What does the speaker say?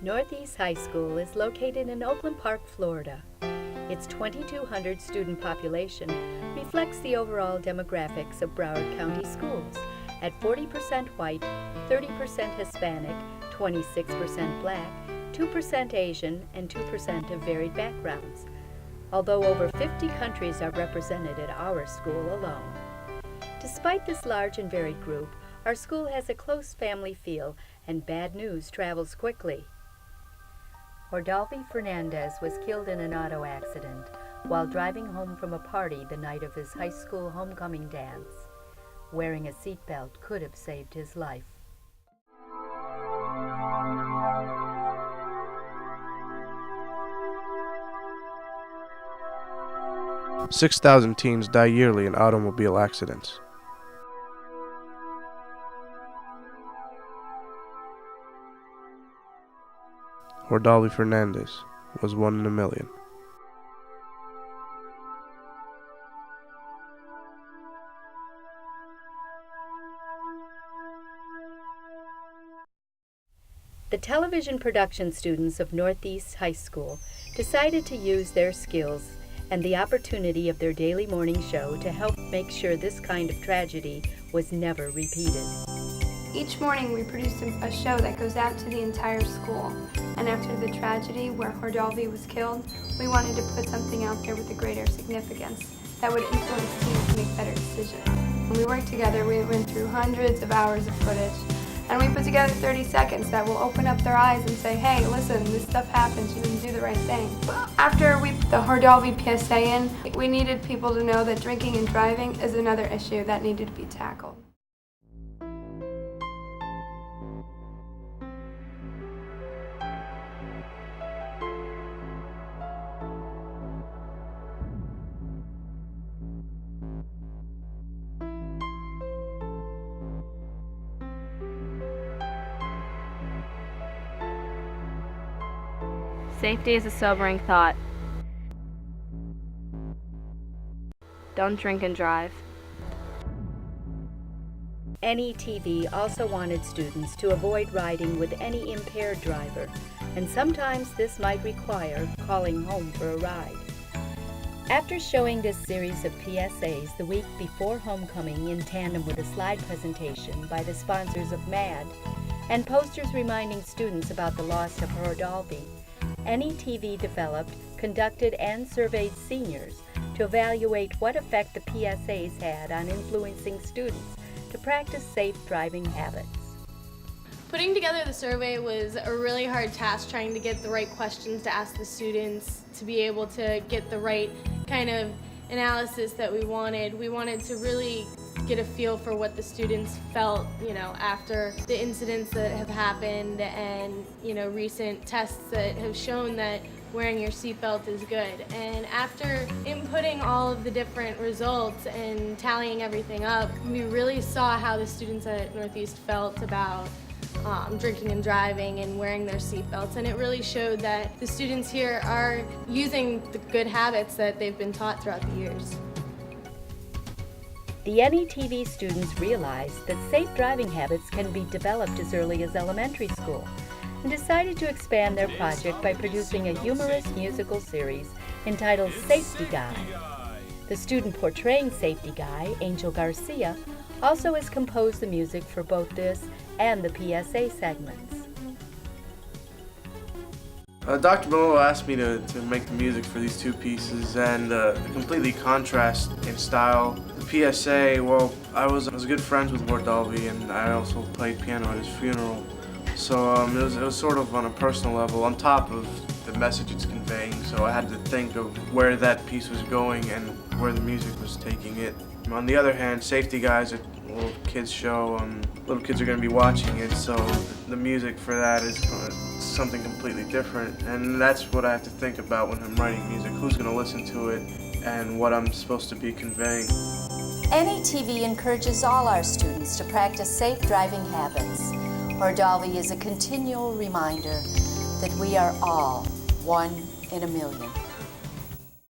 Northeast High School is located in Oakland Park, Florida. Its 2,200 student population reflects the overall demographics of Broward County schools at 40% white, 30% Hispanic, 26% black, 2% Asian, and 2% of varied backgrounds, although over 50 countries are represented at our school alone. Despite this large and varied group, our school has a close family feel and bad news travels quickly. Hordalvi Fernandez was killed in an auto accident while driving home from a party the night of his high school homecoming dance. Wearing a seatbelt could have saved his life. "6,000 teens die yearly in automobile accidents. Hordalvi Fernandez was 1 in a million. The television production students of Northeast High School decided to use their skills and the opportunity of their daily morning show to help make sure this kind of tragedy was never repeated. Each morning we produce a show that goes out to the entire school, and after the tragedy where Hordalvi was killed, we wanted to put something out there with a greater significance that would influence teens to make better decisions. When we worked together, we went through hundreds of hours of footage, and we put together 30 seconds that will open up their eyes and say, hey, listen, this stuff happens, you didn't do the right thing. After we put the Hordalvi PSA in, we needed people to know that drinking and driving is another issue that needed to be tackled. Safety is a sobering thought. Don't drink and drive. NETV also wanted students to avoid riding with any impaired driver, and sometimes this might require calling home for a ride. After showing this series of PSAs the week before homecoming in tandem with a slide presentation by the sponsors of MAD and posters reminding students about the loss of Hordalvi, NETV developed, conducted, and surveyed seniors to evaluate what effect the PSAs had on influencing students to practice safe driving habits. Putting together the survey was a really hard task, trying to get the right questions to ask the students to be able to get the right kind of analysis that we wanted. We wanted to really get a feel for what the students felt, after the incidents that have happened and, recent tests that have shown that wearing your seatbelt is good. And after inputting all of the different results and tallying everything up, we really saw how the students at Northeast felt about drinking and driving and wearing their seatbelts, and it really showed that the students here are using the good habits that they've been taught throughout the years. The NETV students realized that safe driving habits can be developed as early as elementary school and decided to expand their project by producing a humorous musical series entitled Safety Guy. The student portraying Safety Guy, Angel Garcia, also has composed the music for both this and the PSA segments. Dr. Malone asked me to make the music for these two pieces, and the completely contrast in style. The PSA, well, I was good friends with Hordalvi, and I also played piano at his funeral. So it was sort of on a personal level, on top of the message it's conveying. So I had to think of where that piece was going and where the music was taking it. On the other hand, Safety Guy is a little kids show. Little kids are going to be watching it, so the music for that is something completely different. And that's what I have to think about when I'm writing music. Who's going to listen to it and what I'm supposed to be conveying. NETV encourages all our students to practice safe driving habits. Hordalvi is a continual reminder that we are all 1 in a million.